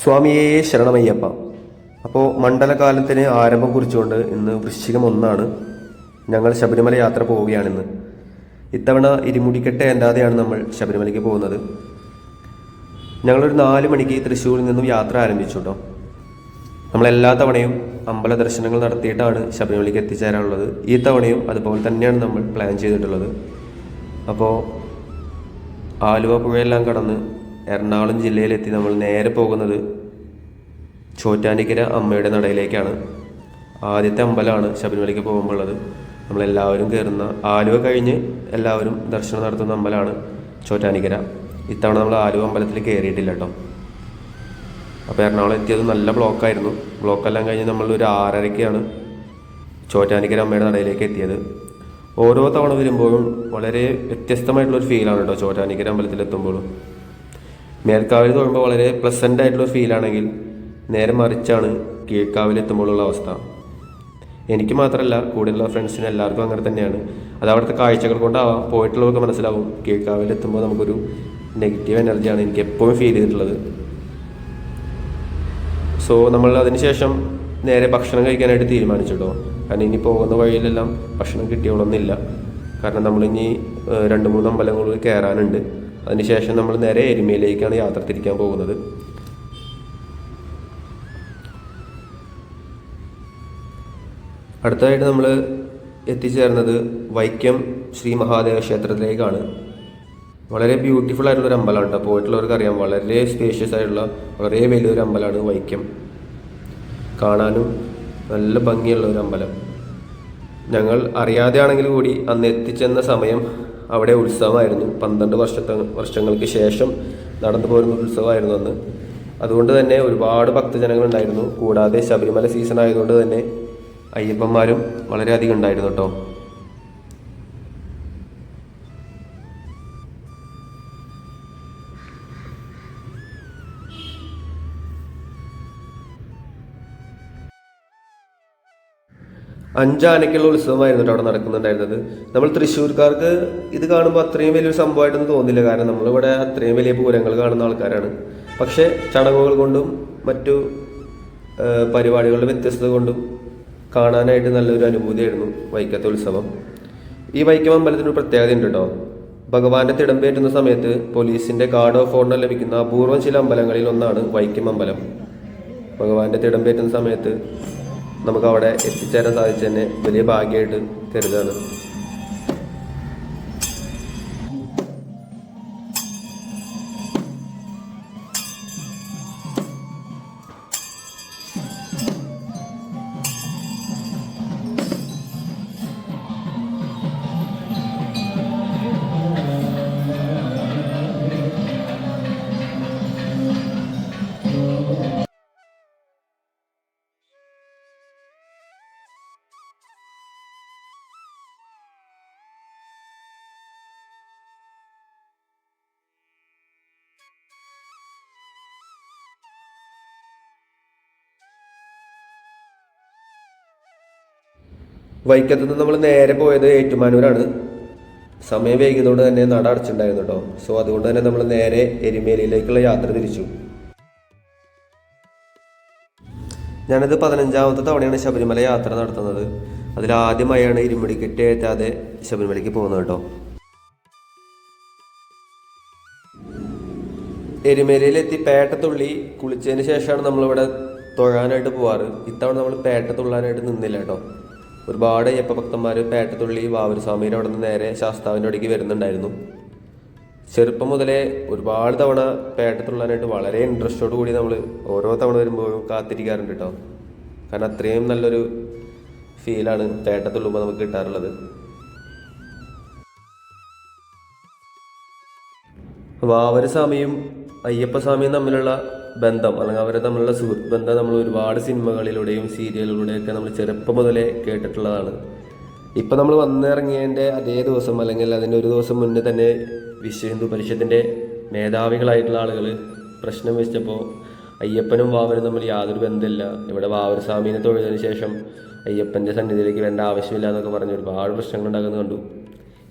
സ്വാമിയേ ശരണമയ്യപ്പ. അപ്പോൾ മണ്ഡലകാലത്തിന് ആരംഭം കുറിച്ചുകൊണ്ട് ഇന്ന് വൃശ്ചികം 1 ഞങ്ങൾ ശബരിമല യാത്ര പോവുകയാണിന്ന്. ഇത്തവണ ഇരുമുടിക്കെട്ട് ഏന്താതെയാണ് നമ്മൾ ശബരിമലയ്ക്ക് പോകുന്നത്. ഞങ്ങളൊരു 4 മണിക്ക് തൃശ്ശൂരിൽ നിന്നും യാത്ര ആരംഭിച്ചു കേട്ടോ. നമ്മളെല്ലാ തവണയും അമ്പല ദർശനങ്ങൾ നടത്തിയിട്ടാണ് ശബരിമലയ്ക്ക് എത്തിച്ചേരാനുള്ളത്. ഈ തവണയും അതുപോലെ തന്നെയാണ് നമ്മൾ പ്ലാൻ ചെയ്തിട്ടുള്ളത്. അപ്പോൾ ആലുവ പുഴയെല്ലാം കടന്ന് എറണാകുളം ജില്ലയിലെത്തി നമ്മൾ നേരെ പോകുന്നത് ചോറ്റാനിക്കര അമ്മയുടെ നടയിലേക്കാണ്. ആദ്യത്തെ അമ്പലമാണ് ശബരിമലയ്ക്ക് പോകുമ്പോൾ ഉള്ളത്. നമ്മളെല്ലാവരും കയറുന്ന, ആലുവ കഴിഞ്ഞ് എല്ലാവരും ദർശനം നടത്തുന്ന അമ്പലമാണ് ചോറ്റാനിക്കര. ഇത്തവണ നമ്മൾ ആലുവ അമ്പലത്തിൽ കയറിയിട്ടില്ല കേട്ടോ. അപ്പോൾ എറണാകുളം എത്തിയത് നല്ല ബ്ലോക്കായിരുന്നു. ബ്ലോക്കെല്ലാം കഴിഞ്ഞ് നമ്മളൊരു 6:30-ക്കാണ് ചോറ്റാനിക്കര അമ്മയുടെ നടയിലേക്ക് എത്തിയത്. ഓരോ തവണ വരുമ്പോഴും വളരെ വ്യത്യസ്തമായിട്ടുള്ളൊരു ഫീലാണ് കേട്ടോ ചോറ്റാനിക്കര അമ്പലത്തിലെത്തുമ്പോഴും. മേൽക്കാവിൽ തൊഴുമ്പോൾ വളരെ പ്ലസൻ്റ് ആയിട്ടുള്ള ഫീലാണെങ്കിൽ നേരെ മറിച്ചാണ് കീഴ്ക്കാവിലെത്തുമ്പോഴുള്ള അവസ്ഥ. എനിക്ക് മാത്രമല്ല, കൂടെയുള്ള ഫ്രണ്ട്സിന് എല്ലാവർക്കും അങ്ങനെ തന്നെയാണ്. അത് അവിടുത്തെ കാഴ്ചകൾ കൊണ്ടാവാം, പോയിട്ടുള്ളവർക്ക് മനസ്സിലാവും. കീഴ്ക്കാവിലെത്തുമ്പോൾ നമുക്കൊരു നെഗറ്റീവ് എനർജിയാണ് എനിക്ക് എപ്പോഴും ഫീൽ ചെയ്തിട്ടുള്ളത്. സോ നമ്മൾ അതിനുശേഷം നേരെ ഭക്ഷണം കഴിക്കാനായിട്ട് തീരുമാനിച്ചു കേട്ടോ. കാരണം ഇനി പോകുന്ന വഴിയിലെല്ലാം ഭക്ഷണം കിട്ടിയോളൊന്നുമില്ല. കാരണം നമ്മളിനി 2-3 അമ്പലങ്ങളിൽ കയറാനുണ്ട്. അതിനുശേഷം നമ്മൾ നേരെ എരുമയിലേക്കാണ് യാത്ര തിരിക്കാൻ പോകുന്നത്. അടുത്തതായിട്ട് നമ്മൾ എത്തിച്ചേർന്നത് വൈക്കം ശ്രീ മഹാദേവ ക്ഷേത്രത്തിലേക്കാണ്. വളരെ ബ്യൂട്ടിഫുൾ ആയിട്ടുള്ളൊരു അമ്പലമാണ് കേട്ടോ. പോയിട്ടുള്ളവർക്ക് അറിയാം, വളരെ സ്പേഷ്യസ് ആയിട്ടുള്ള വളരെ വലിയൊരു അമ്പലമാണ് വൈക്കം. കാണാനും നല്ല ഭംഗിയുള്ള ഒരു അമ്പലം. ഞങ്ങൾ അറിയാതെയാണെങ്കിൽ കൂടി അന്ന് എത്തിച്ചെന്ന സമയം അവിടെ ഉത്സവമായിരുന്നു. 12 വർഷങ്ങൾക്ക് ശേഷം നടന്നു പോരുന്ന ഉത്സവമായിരുന്നു അന്ന്. അതുകൊണ്ട് തന്നെ ഒരുപാട് ഭക്തജനങ്ങളുണ്ടായിരുന്നു. കൂടാതെ ശബരിമല സീസൺ ആയതുകൊണ്ട് തന്നെ അയ്യപ്പന്മാരും വളരെയധികം ഉണ്ടായിരുന്നു കേട്ടോ. അഞ്ചാനയ്ക്കുള്ള ഉത്സവമായിരുന്നു അവിടെ നടക്കുന്നുണ്ടായിരുന്നത്. നമ്മൾ തൃശ്ശൂർക്കാർക്ക് ഇത് കാണുമ്പോൾ അത്രയും വലിയൊരു സംഭവമായിട്ടൊന്നും തോന്നില്ല. കാരണം നമ്മളിവിടെ അത്രയും വലിയ പൂരങ്ങൾ കാണുന്ന ആൾക്കാരാണ്. പക്ഷേ ചടങ്ങുകൾ കൊണ്ടും മറ്റു പരിപാടികളുടെ വ്യത്യസ്തത കൊണ്ടും കാണാനായിട്ട് നല്ലൊരു അനുഭൂതിയായിരുന്നു വൈക്കത്തെ ഉത്സവം. ഈ വൈക്കം അമ്പലത്തിനൊരു പ്രത്യേകത ഉണ്ട് കേട്ടോ. ഭഗവാന്റെ തിടമ്പേറ്റുന്ന സമയത്ത് പോലീസിന്റെ ഗാർഡ് ഓഫ് ഓണർ ലഭിക്കുന്ന അപൂർവം ചില അമ്പലങ്ങളിൽ ഒന്നാണ് വൈക്കം അമ്പലം. ഭഗവാന്റെ തിടമ്പേറ്റുന്ന സമയത്ത് നമുക്ക് അവിടെ എത്തിച്ചേരാൻ സാധിച്ചതന്നെ വലിയ ഭാഗ്യമായിട്ട് കരുതാണ്. വൈക്കത്ത് നിന്ന് നമ്മൾ നേരെ പോയത് ഏറ്റുമാനൂരാണ്. സമയം വൈകിയതുകൊണ്ട് തന്നെ നട അടച്ചിട്ടുണ്ടായിരുന്നു കേട്ടോ. സോ അതുകൊണ്ട് തന്നെ നമ്മൾ നേരെ എരുമേലിയിലേക്കുള്ള യാത്ര തിരിച്ചു. ഞാനത് 15ാമത്തെ തവണയാണ് ശബരിമല യാത്ര നടത്തുന്നത്. അതിലാദ്യമായാണ് ഇരുമുടിക്കെട്ട് ഏറ്റാതെ ശബരിമലയ്ക്ക് പോകുന്നത് കേട്ടോ. എരുമേലിയിലെത്തി പേട്ടത്തുള്ളി കുളിച്ചതിന് ശേഷമാണ് നമ്മളിവിടെ തൊഴാനായിട്ട് പോവാറ്. ഇത്തവണ നമ്മൾ പേട്ട തുള്ളാനായിട്ട് നിന്നില്ല കേട്ടോ. ഒരുപാട് അയ്യപ്പ ഭക്തന്മാർ പേട്ടത്തുള്ളി വാവൂർസ്വാമിയുടെ അവിടെ നിന്ന് നേരെ ശാസ്താവിൻ്റെ അവിടേക്ക് വരുന്നുണ്ടായിരുന്നു. ചെറുപ്പം മുതലേ ഒരുപാട് തവണ പേട്ടത്തുള്ളാനായിട്ട് വളരെ ഇൻട്രസ്റ്റോട് കൂടി നമ്മൾ ഓരോ തവണ വരുമ്പോഴും കാത്തിരിക്കാറുണ്ട് കേട്ടോ. കാരണം അത്രയും നല്ലൊരു ഫീലാണ് പേട്ടത്തുള്ളുമ്പോൾ നമുക്ക് കിട്ടാറുള്ളത്. വാവൂർസ്വാമിയും അയ്യപ്പസ്വാമിയും തമ്മിലുള്ള ബന്ധം, അല്ലെങ്കിൽ അവരെ തമ്മിലുള്ള സുഹൃത്ത് ബന്ധം നമ്മൾ ഒരുപാട് സിനിമകളിലൂടെയും സീരിയലുകളുടെയൊക്കെ നമ്മൾ ചെറുപ്പം മുതലേ കേട്ടിട്ടുള്ളതാണ്. ഇപ്പം നമ്മൾ വന്നിറങ്ങിയതിൻ്റെ അതേ ദിവസം അല്ലെങ്കിൽ അതിൻ്റെ ഒരു ദിവസം മുന്നേ തന്നെ വിശ്വ ഹിന്ദു പരിഷത്തിൻ്റെ മേധാവികളായിട്ടുള്ള ആളുകൾ പ്രശ്നം വെച്ചപ്പോൾ അയ്യപ്പനും വാവനും തമ്മിൽ യാതൊരു ബന്ധമില്ല, ഇവിടെ വാവൂർസ്വാമീനെ തൊഴുതിന് ശേഷം അയ്യപ്പൻ്റെ സന്നിധിയിലേക്ക് വേണ്ട ആവശ്യമില്ല എന്നൊക്കെ പറഞ്ഞ് ഒരുപാട് പ്രശ്നങ്ങൾ ഉണ്ടാകുന്നത് കണ്ടു.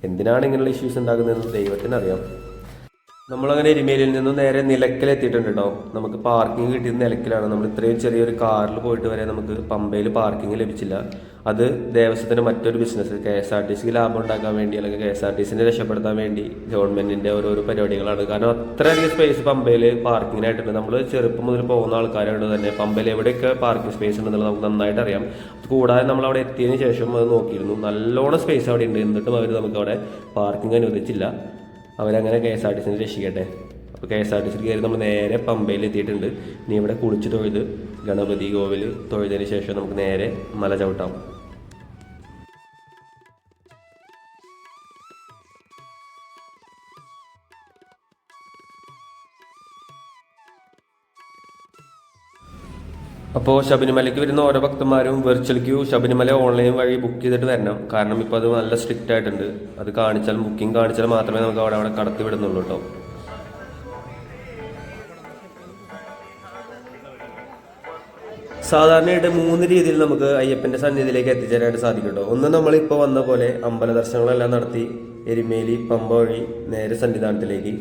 എന്തിനാണ് ഇങ്ങനെയുള്ള ഇഷ്യൂസ് ഉണ്ടാകുന്നതെന്ന് ദൈവത്തിനറിയാം. നമ്മളങ്ങനെ എരുമേലിയിൽ നിന്ന് നേരെ നിലയ്ക്കലെത്തിയിട്ടുണ്ട് കേട്ടോ. നമുക്ക് പാർക്കിംഗ് കിട്ടിയത് നിലയ്ക്കലാണ്. നമ്മൾ ഇത്രയും ചെറിയൊരു കാറിൽ പോയിട്ട് വരെ നമുക്ക് പമ്പയിൽ പാർക്കിംഗ് ലഭിച്ചില്ല. അത് ദേവസ്വത്തിൻ്റെ മറ്റൊരു ബിസിനസ്, KSRTCക്ക് ലാഭം ഉണ്ടാക്കാൻ വേണ്ടി അല്ലെങ്കിൽ KSRTCനെ രക്ഷപ്പെടുത്താൻ വേണ്ടി ഗവൺമെൻറ്റിൻ്റെ ഓരോരോ പരിപാടികളാണ്. കാരണം അത്രയധികം സ്പേസ് പമ്പയിൽ പാർക്കിങ്ങിനായിട്ടുണ്ട്. നമ്മൾ ചെറുപ്പം മുതൽ പോകുന്ന ആൾക്കാരോട് തന്നെ പമ്പയിൽ എവിടെയൊക്കെ പാർക്കിംഗ് സ്പേസ് ഉണ്ടെന്നുള്ളത് നമുക്ക് നന്നായിട്ട് അറിയാം. കൂടാതെ നമ്മൾ അവിടെ എത്തിയതിന് ശേഷം അത് നോക്കിയിരുന്നു, നല്ലോണം സ്പേസ് അവിടെ ഉണ്ട്. എന്നിട്ടും അവർ നമുക്ക് അവിടെ പാർക്കിംഗ് അനുവദിച്ചില്ല. അവരങ്ങനെ KSRTCനെ രക്ഷിക്കട്ടെ. അപ്പോൾ KSRTC കയറി നമ്മൾ നേരെ പമ്പയിൽ എത്തിയിട്ടുണ്ട്. ഇനി ഇവിടെ കുളിച്ച് തൊഴുത് ഗണപതി കോവിൽ തൊഴുതിന് ശേഷം നമുക്ക് നേരെ മല ചവിട്ടാം. അപ്പോൾ ശബരിമലയ്ക്ക് വരുന്ന ഓരോ ഭക്തന്മാരും വെർച്വൽ ക്യൂ ശബരിമല ഓൺലൈൻ വഴി ബുക്ക് ചെയ്തിട്ട് വരണം. കാരണം ഇപ്പോൾ അത് നല്ല സ്ട്രിക്റ്റ് ആയിട്ടുണ്ട്. അത് കാണിച്ചാൽ, ബുക്കിംഗ് കാണിച്ചാൽ മാത്രമേ നമുക്ക് അവിടെ കടത്തി വിടുന്നുള്ളൂ കേട്ടോ. സാധാരണയായിട്ട് 3 രീതിയിൽ നമുക്ക് അയ്യപ്പൻ്റെ സന്നിധിയിലേക്ക് എത്തിച്ചേരാനായിട്ട് സാധിക്കും കേട്ടോ. ഒന്ന്, നമ്മളിപ്പോൾ വന്ന പോലെ അമ്പല ദർശനങ്ങളെല്ലാം നടത്തി എരുമേലി പമ്പ വഴി നേരെ സന്നിധാനത്തിലേക്ക്.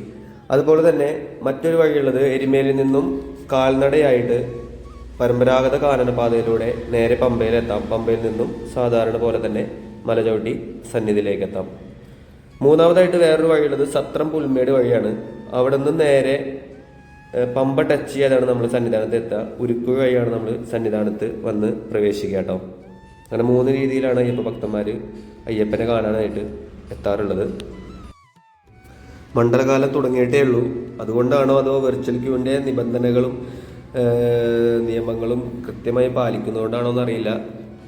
അതുപോലെ തന്നെ മറ്റൊരു വഴിയുള്ളത് എരുമേലിൽ നിന്നും കാൽനടയായിട്ട് പരമ്പരാഗത കാനനപാതയിലൂടെ നേരെ പമ്പയിലെത്താം. പമ്പയിൽ നിന്നും സാധാരണ പോലെ തന്നെ മല ചവിട്ടി സന്നിധിയിലേക്ക് എത്താം. മൂന്നാമതായിട്ട് വേറൊരു വഴിയുള്ളത് സത്രം പുൽമേട് വഴിയാണ്. അവിടെ നിന്ന് നേരെ പമ്പ ടച്ച് ചെയ്യാതാണ് നമ്മൾ സന്നിധാനത്ത് എത്തുക. ഉരുക്കു വഴിയാണ് നമ്മൾ സന്നിധാനത്ത് വന്ന് പ്രവേശിക്കുക കേട്ടോ. അങ്ങനെ 3 രീതിയിലാണ് അയ്യപ്പ ഭക്തന്മാർ അയ്യപ്പനെ കാണാനായിട്ട് എത്താറുള്ളത്. മണ്ഡലകാലം തുടങ്ങിയിട്ടേ ഉള്ളൂ. അതുകൊണ്ടാണോ അതോ വെർച്വൽ ക്യൂവിൻ്റെ നിബന്ധനകളും നിയമങ്ങളും കൃത്യമായി പാലിക്കുന്നതുകൊണ്ടാണോ എന്നറിയില്ല,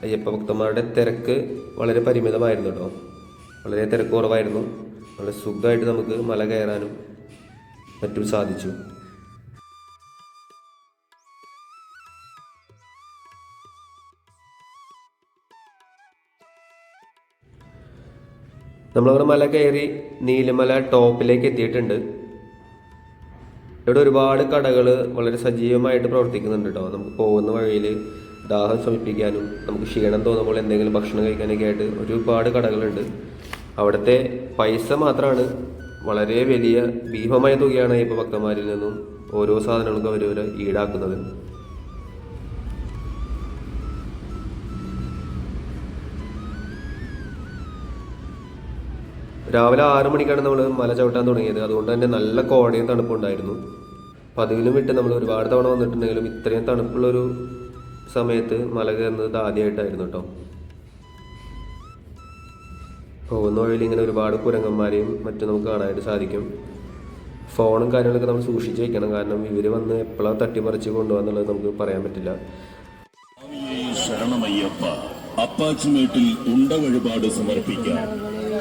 അയ്യപ്പ ഭക്തന്മാരുടെ തിരക്ക് വളരെ പരിമിതമായിരുന്നു കേട്ടോ. വളരെ തിരക്ക് കുറവായിരുന്നു. വളരെ സുഖമായിട്ട് നമുക്ക് മല കയറാനും മറ്റും സാധിച്ചു. നമ്മളവിടെ മല കയറി നീലിമല ടോപ്പിലേക്ക് എത്തിയിട്ടുണ്ട്. ഇവിടെ ഒരുപാട് കടകൾ വളരെ സജീവമായിട്ട് പ്രവർത്തിക്കുന്നുണ്ട് കേട്ടോ. നമുക്ക് പോകുന്ന വഴിയിൽ ദാഹം ശമിപ്പിക്കാനും നമുക്ക് ക്ഷീണം തോന്നുമ്പോൾ എന്തെങ്കിലും ഭക്ഷണം കഴിക്കാനൊക്കെ ആയിട്ട് ഒരുപാട് കടകളുണ്ട്. അവിടുത്തെ പൈസ മാത്രമാണ് വളരെ വലിയ ഭീമമായ തുകയാണ് ഇപ്പോൾ ഭക്തന്മാരിൽ നിന്നും ഓരോ സാധനങ്ങൾക്കും അവർ ഈടാക്കുന്നത്. രാവിലെ 6 മണിക്കാണ് നമ്മൾ മല ചവിട്ടാൻ തുടങ്ങിയത്. അതുകൊണ്ട് തന്നെ നല്ല കോടയും തണുപ്പുണ്ടായിരുന്നു. പതിവിലും വിട്ട് നമ്മൾ ഒരുപാട് തവണ വന്നിട്ടുണ്ടെങ്കിലും ഇത്രയും തണുപ്പുള്ളൊരു സമയത്ത് മല കയറുന്നത് ആദ്യമായിട്ടായിരുന്നു കേട്ടോ. പോകുന്ന വഴിയിൽ ഇങ്ങനെ ഒരുപാട് കുരങ്ങന്മാരെയും മറ്റും നമുക്ക് കാണാനായിട്ട് സാധിക്കും. ഫോണും കാര്യങ്ങളൊക്കെ നമ്മൾ സൂക്ഷിച്ച് വയ്ക്കണം. കാരണം ഇവർ വന്ന് എപ്പോഴാണ് തട്ടിപ്പറിച്ച് കൊണ്ടുപോകാന്നുള്ളത് നമുക്ക് പറയാൻ പറ്റില്ല. ശരണമയ്യപ്പ, അപ്പാച്ചുമേട്ടിൽ ഉണ്ട വഴിപാട് സമർപ്പിക്കാം.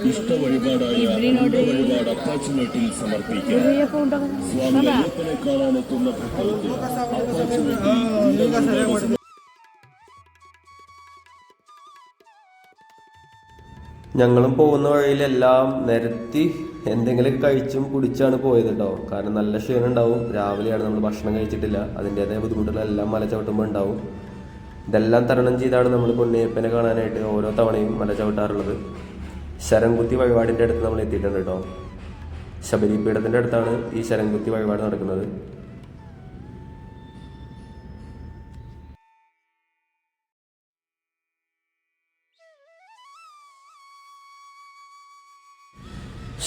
ഇഷ്ട വഴിപാടായ ഉണ്ട വഴിപാട് അപ്പാച്ചുമേട്ടിൽ സമർപ്പിക്കാം. സ്വാമി അയ്യപ്പനെ കാണാനെത്തുന്ന ഭക്തർക്ക് അപ്പാച്ചുമേട്ടിൽ ഞങ്ങളും പോകുന്ന വഴിയിലെല്ലാം നിരത്തി എന്തെങ്കിലും കഴിച്ചും കുടിച്ചാണ് പോയത് കേട്ടോ. കാരണം നല്ല ക്ഷീണം ഉണ്ടാവും. രാവിലെയാണ് നമ്മൾ ഭക്ഷണം കഴിച്ചിട്ടില്ല. അതിൻ്റേതായ ബുദ്ധിമുട്ടുകളെല്ലാം മല ചവിട്ടുമ്പോൾ ഉണ്ടാവും. ഇതെല്ലാം തരണം ചെയ്താണ് നമ്മൾ പൊന്നയ്യപ്പനെ കാണാനായിട്ട് ഓരോ തവണയും മല ചവിട്ടാറുള്ളത്. ശരംകുത്തി വഴിപാടിൻ്റെ അടുത്ത് നമ്മൾ എത്തിയിട്ടുണ്ട് കേട്ടോ. ശബരിപീഠത്തിൻ്റെ അടുത്താണ് ഈ ശരംകുത്തി വഴിപാട് നടക്കുന്നത്.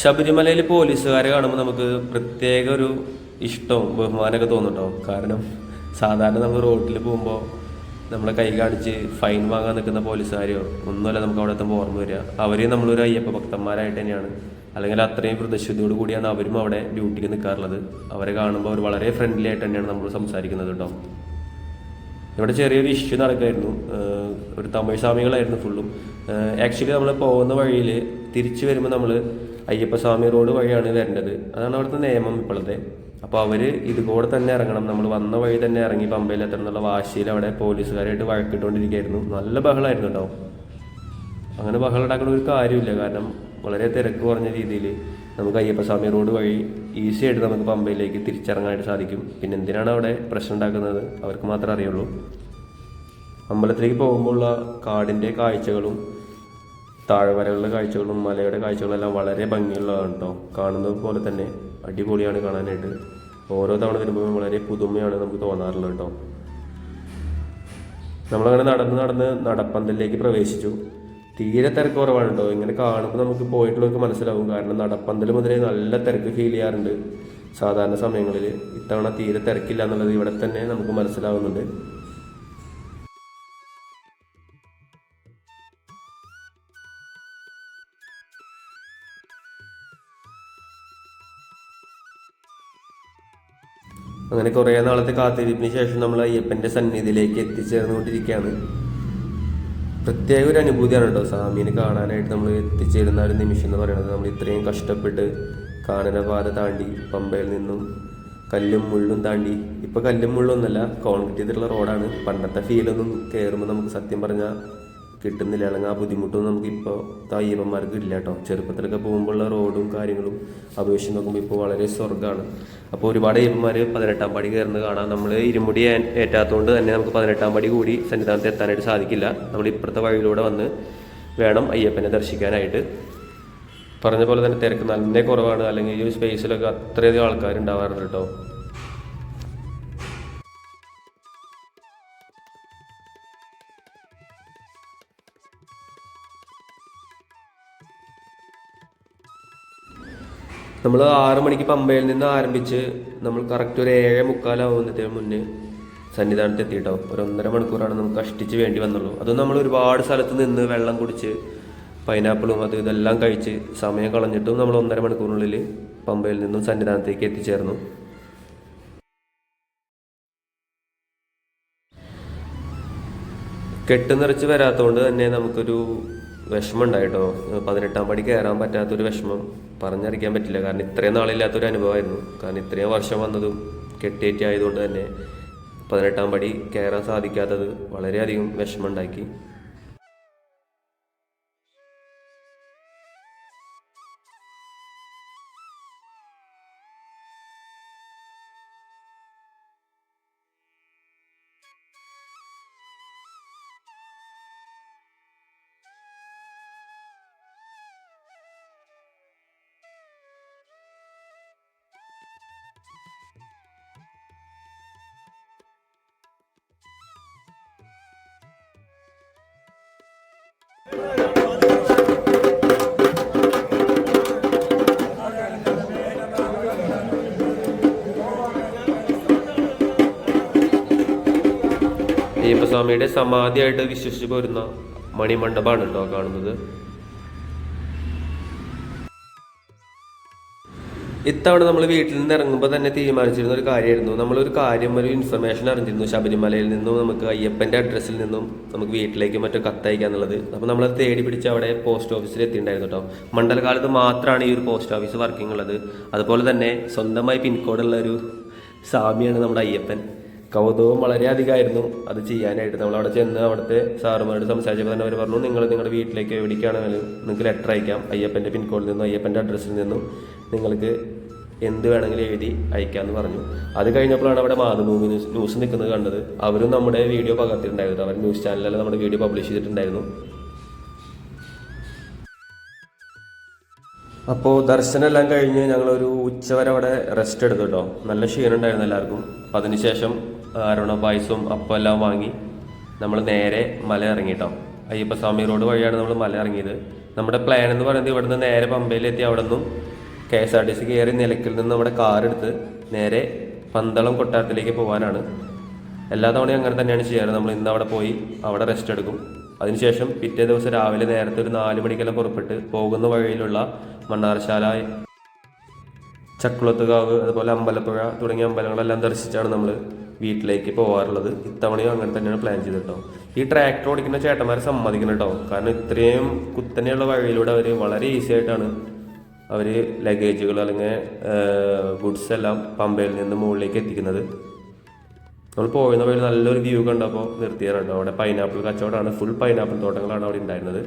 ശബരിമലയിൽ പോലീസുകാരെ കാണുമ്പോൾ നമുക്ക് പ്രത്യേക ഒരു ഇഷ്ടവും ബഹുമാനമൊക്കെ തോന്നും കേട്ടോ. കാരണം സാധാരണ നമ്മൾ റോഡിൽ പോകുമ്പോൾ നമ്മളെ കൈ കാണിച്ച് ഫൈൻ വാങ്ങാൻ നിൽക്കുന്ന പോലീസുകാരെയോ ഒന്നുമല്ല നമുക്ക് അവിടെ എത്തുമ്പോൾ ഓർമ്മ വരിക. അവരെയും നമ്മളൊരു അയ്യപ്പ ഭക്തന്മാരായിട്ട് തന്നെയാണ്, അല്ലെങ്കിൽ അത്രയും പ്രതിശുദ്ധിയോട് കൂടിയാണ് അവരും അവിടെ ഡ്യൂട്ടിക്ക് നിൽക്കാറുള്ളത്. അവരെ കാണുമ്പോൾ അവർ വളരെ ഫ്രണ്ട്ലി ആയിട്ട് തന്നെയാണ് നമ്മൾ സംസാരിക്കുന്നത് കേട്ടോ. ഇവിടെ ചെറിയൊരു ഇഷ്യൂ നടക്കുമായിരുന്നു. ഒരു തമിഴ് സ്വാമികളായിരുന്നു ഫുള്ളും. ആക്ച്വലി നമ്മൾ പോകുന്ന വഴിയിൽ തിരിച്ചു വരുമ്പോൾ നമ്മൾ അയ്യപ്പസ്വാമി റോഡ് വഴിയാണ് വരേണ്ടത്. അതാണ് അവിടുത്തെ നിയമം ഇപ്പോഴത്തെ. അപ്പോൾ അവർ ഇതുകൂടെ തന്നെ ഇറങ്ങണം, നമ്മൾ വന്ന വഴി തന്നെ ഇറങ്ങി പമ്പയിൽ എത്തണം എന്നുള്ള വാശിയിൽ അവിടെ പോലീസുകാരായിട്ട് വഴക്കിട്ടുകൊണ്ടിരിക്കുകയായിരുന്നു. നല്ല ബഹളമായിരുന്നു കേട്ടോ. അങ്ങനെ ബഹളം ഉണ്ടാക്കുന്ന ഒരു കാര്യമില്ല. കാരണം വളരെ തിരക്ക് കുറഞ്ഞ രീതിയിൽ നമുക്ക് അയ്യപ്പസ്വാമി റോഡ് വഴി ഈസി ആയിട്ട് നമുക്ക് പമ്പയിലേക്ക് തിരിച്ചിറങ്ങാനായിട്ട് സാധിക്കും. പിന്നെ എന്തിനാണ് അവിടെ പ്രശ്നം ഉണ്ടാക്കുന്നത് അവർക്ക് മാത്രമേ അറിയുള്ളൂ. അമ്പലത്തിലേക്ക് പോകുമ്പോഴുള്ള കാടിൻ്റെ കാഴ്ചകളും താഴ്വരകളുടെ കാഴ്ചകളും മലയുടെ കാഴ്ചകളും എല്ലാം വളരെ ഭംഗിയുള്ളതാണ് കേട്ടോ. കാണുന്നത് പോലെ തന്നെ അടിപൊളിയാണ് കാണാനായിട്ട്. ഓരോ തവണ വരുമ്പോൾ വളരെ പുതുമയാണ് നമുക്ക് തോന്നാറുള്ളത് കേട്ടോ. നമ്മളങ്ങനെ നടന്ന് നടപ്പന്തലിലേക്ക് പ്രവേശിച്ചു. തീരെ തിരക്ക് കുറവാണ് കേട്ടോ. ഇങ്ങനെ കാണുമ്പോൾ നമുക്ക് പോയിട്ടുള്ളവർക്ക് മനസ്സിലാവും. കാരണം നടപ്പന്തൽ മുതലേ നല്ല തിരക്ക് ഫീൽ ചെയ്യാറുണ്ട് സാധാരണ സമയങ്ങളിൽ. ഇത്തവണ തീരെ തിരക്കില്ല എന്നുള്ളത് ഇവിടെ തന്നെ നമുക്ക് മനസ്സിലാവുന്നുണ്ട്. അങ്ങനെ കുറേ നാളത്തെ കാത്തിരിപ്പിന് ശേഷം നമ്മൾ അയ്യപ്പൻ്റെ സന്നിധിയിലേക്ക് എത്തിച്ചേർന്നുകൊണ്ടിരിക്കുകയാണ്. പ്രത്യേക ഒരു അനുഭൂതിയാണ് കേട്ടോ സ്വാമീനെ കാണാനായിട്ട് നമ്മൾ എത്തിച്ചേരുന്ന ഒരു നിമിഷം എന്ന് പറയുന്നത്. നമ്മൾ ഇത്രയും കഷ്ടപ്പെട്ട് കാനനപാത താണ്ടി പമ്പയിൽ നിന്നും കല്ലും മുള്ളും താണ്ടി, ഇപ്പോൾ കല്ലും മുള്ളൊന്നുമല്ല, കോൺക്രീറ്റ് ചെയ്തിട്ടുള്ള റോഡാണ്. പണ്ടത്തെ ഫീലൊന്നും കയറുമ്പോൾ നമുക്ക് സത്യം പറഞ്ഞാൽ കിട്ടുന്നില്ല. അല്ലെങ്കിൽ ആ ബുദ്ധിമുട്ടൊന്നും നമുക്കിപ്പോൾ അയ്യപ്പന്മാർക്ക് ഇല്ല കേട്ടോ. ചെറുപ്പത്തിലൊക്കെ പോകുമ്പോഴുള്ള റോഡും കാര്യങ്ങളും അപേക്ഷിച്ച് നോക്കുമ്പോൾ ഇപ്പോൾ വളരെ സ്വർഗ്ഗമാണ്. അപ്പോൾ ഒരുപാട് അയ്യപ്പന്മാർ 18-ാം പടി കയറുന്നത് കാണാം. നമ്മൾ ഇരുമുടി ഏറ്റാത്തതുകൊണ്ട് തന്നെ നമുക്ക് 18-ാം പടി കൂടി സന്നിധാനത്ത് എത്താനായിട്ട് സാധിക്കില്ല. നമ്മൾ ഇപ്പുറത്തെ വഴിയിലൂടെ വന്ന് വേണം അയ്യപ്പനെ ദർശിക്കാനായിട്ട്. പറഞ്ഞ പോലെ തന്നെ തിരക്ക് നല്ല കുറവാണ്. അല്ലെങ്കിൽ ഈ സ്പേസിലൊക്കെ അത്രയധികം ആൾക്കാരുണ്ടാവാറുണ്ട് കേട്ടോ. നമ്മൾ 6 മണിക്ക് പമ്പയിൽ നിന്ന് ആരംഭിച്ച് നമ്മൾ കറക്റ്റ് ഒരു 7:45 മുന്നേ സന്നിധാനത്ത് എത്തിയിട്ടോ. ഒരു 1.5 മണിക്കൂറാണ് നമുക്ക് കഷ്ടിച്ച് വേണ്ടി വന്നുള്ളൂ. അതും നമ്മൾ ഒരുപാട് സ്ഥലത്ത് നിന്ന് വെള്ളം കുടിച്ച് പൈനാപ്പിളും ഇതെല്ലാം കഴിച്ച് സമയം കളഞ്ഞിട്ടും നമ്മൾ 1.5 മണിക്കൂറിനുള്ളിൽ പമ്പയിൽ നിന്നും സന്നിധാനത്തേക്ക് എത്തിച്ചേർന്നു. കെട്ടുനിറച്ച് വരാത്തതുകൊണ്ട് തന്നെ നമുക്കൊരു വിഷമം ഉണ്ടായിട്ടോ. 18-ാം പടി കയറാൻ പറ്റാത്തൊരു വിഷമം പറഞ്ഞറിയിക്കാൻ പറ്റില്ല. കാരണം ഇത്രയും നാളില്ലാത്തൊരു അനുഭവമായിരുന്നു. കാരണം ഇത്രയും വർഷം വന്നതും കെട്ടിയേറ്റി ആയതുകൊണ്ട് തന്നെ 18-ാം പടി കയറാൻ സാധിക്കാത്തത് വളരെയധികം വിഷമം ഉണ്ടാക്കി. അയ്യപ്പസ്വാമിയുടെ സമാധിയായിട്ട് വിശ്വസിച്ച് പോരുന്ന മണിമണ്ഡപമാണ് കേട്ടോ കാണുന്നത്. ഇത്തവണ നമ്മൾ വീട്ടിൽ നിന്ന് ഇറങ്ങുമ്പോൾ തന്നെ തീരുമാനിച്ചിരുന്ന ഒരു കാര്യമായിരുന്നു. ഒരു ഇൻഫർമേഷൻ അറിഞ്ഞിരുന്നു. ശബരിമലയിൽ നിന്നും നമുക്ക് അയ്യപ്പൻ്റെ അഡ്രസ്സിൽ നിന്നും നമുക്ക് വീട്ടിലേക്ക് മറ്റോ കത്തയക്കുക എന്നുള്ളത്. അപ്പോൾ നമ്മളത് തേടി പിടിച്ച് അവിടെ പോസ്റ്റ് ഓഫീസിൽ എത്തിയിട്ടുണ്ടായിരുന്നു കേട്ടോ. മണ്ഡലകാലത്ത് മാത്രമാണ് ഈ ഒരു പോസ്റ്റ് ഓഫീസ് വർക്കിംഗ് ഉള്ളത്. അതുപോലെ തന്നെ സ്വന്തമായി പിൻകോഡുള്ള ഒരു സ്വാമിയാണ് നമ്മുടെ അയ്യപ്പൻ. കൗതുകം വളരെയധികമായിരുന്നു അത് ചെയ്യാനായിട്ട്. നമ്മളവിടെ ചെന്ന് അവിടുത്തെ സാറുമാരോട് സംസാരിച്ചപ്പോൾ തന്നെ അവർ പറഞ്ഞു, നിങ്ങളുടെ വീട്ടിലേക്ക് എവിടേക്കാണെങ്കിലും നിങ്ങൾക്ക് ലെറ്റർ അയക്കാം. അയ്യപ്പൻ്റെ പിൻകോഡിൽ നിന്നും അയ്യപ്പൻ്റെ അഡ്രസ്സിൽ നിന്നും നിങ്ങൾക്ക് എന്ത് വേണമെങ്കിലും എഴുതി അയക്കാമെന്ന് പറഞ്ഞു. അത് കഴിഞ്ഞപ്പോഴാണ് അവിടെ മാതൃഭൂമി ന്യൂസ് നിൽക്കുന്നത് കണ്ടത്. അവരും നമ്മുടെ വീഡിയോ പകർത്തിയിട്ടുണ്ടായിരുന്നു. അവർ ന്യൂസ് ചാനലിലെല്ലാം നമ്മുടെ വീഡിയോ പബ്ലിഷ് ചെയ്തിട്ടുണ്ടായിരുന്നു. അപ്പോൾ ദർശനമെല്ലാം കഴിഞ്ഞ് ഞങ്ങളൊരു ഉച്ചവരെ അവിടെ റെസ്റ്റ് എടുത്തു കേട്ടോ. നല്ല ക്ഷീണം ഉണ്ടായിരുന്നു എല്ലാവർക്കും. അപ്പം അതിനുശേഷം അരുണ പായസവും അപ്പം എല്ലാം വാങ്ങി നമ്മൾ നേരെ മല ഇറങ്ങിട്ടോ. അയ്യപ്പസ്വാമി റോഡ് വഴിയാണ് നമ്മൾ മല ഇറങ്ങിയത്. നമ്മുടെ പ്ലാൻ എന്ന് പറയുന്നത് ഇവിടുന്ന് നേരെ പമ്പയിലെത്തി അവിടെ നിന്നും KSRTC കയറി നിലയ്ക്കൽ നിന്ന് നമ്മുടെ കാറെടുത്ത് നേരെ പന്തളം കൊട്ടാരത്തിലേക്ക് പോകാനാണ്. എല്ലാ തവണയും അങ്ങനെ തന്നെയാണ് ചെയ്യാറ്. നമ്മൾ ഇന്ന് അവിടെ പോയി അവിടെ റെസ്റ്റ് എടുക്കും. അതിനുശേഷം പിറ്റേ ദിവസം രാവിലെ നേരത്തെ ഒരു 4 മണിക്കെല്ലാം പുറപ്പെട്ട് പോകുന്ന വഴിയിലുള്ള മണ്ണാർശാല, ചക്കുളത്തുകാവ്, അതുപോലെ അമ്പലപ്പുഴ തുടങ്ങിയ അമ്പലങ്ങളെല്ലാം ദർശിച്ചാണ് നമ്മൾ വീട്ടിലേക്ക് പോകാറുള്ളത്. ഇത്തവണയും അങ്ങനെ തന്നെയാണ് പ്ലാൻ ചെയ്തിട്ടോ. ഈ ട്രാക്ടർ ഓടിക്കുന്ന ചേട്ടന്മാരെ സമ്മതിക്കണം കേട്ടോ. കാരണം ഇത്രയും കുത്തനെയുള്ള വഴിയിലൂടെ അവർ വളരെ ഈസി ആയിട്ടാണ് അവർ ലഗേജുകൾ അല്ലെങ്കിൽ ഗുഡ്സ് എല്ലാം പമ്പയിൽ നിന്ന് മുകളിലേക്ക് എത്തിക്കുന്നത്. നമ്മൾ പോയിരുന്ന വഴി നല്ലൊരു വ്യൂ കണ്ടപ്പോൾ നിർത്തിയാണ് കേട്ടോ. അവിടെ പൈനാപ്പിൾ കച്ചവടമാണ്, ഫുൾ പൈനാപ്പിൾ തോട്ടങ്ങളാണ് അവിടെ ഉണ്ടായിരുന്നത്.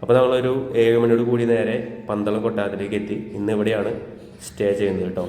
അപ്പോൾ നമ്മളൊരു 7 മണിയോട് കൂടി നേരെ പന്തളം കൊട്ടാരത്തിലേക്ക് എത്തി. ഇന്ന് ഇവിടെയാണ് സ്റ്റേ ചെയ്യുന്നത് കേട്ടോ.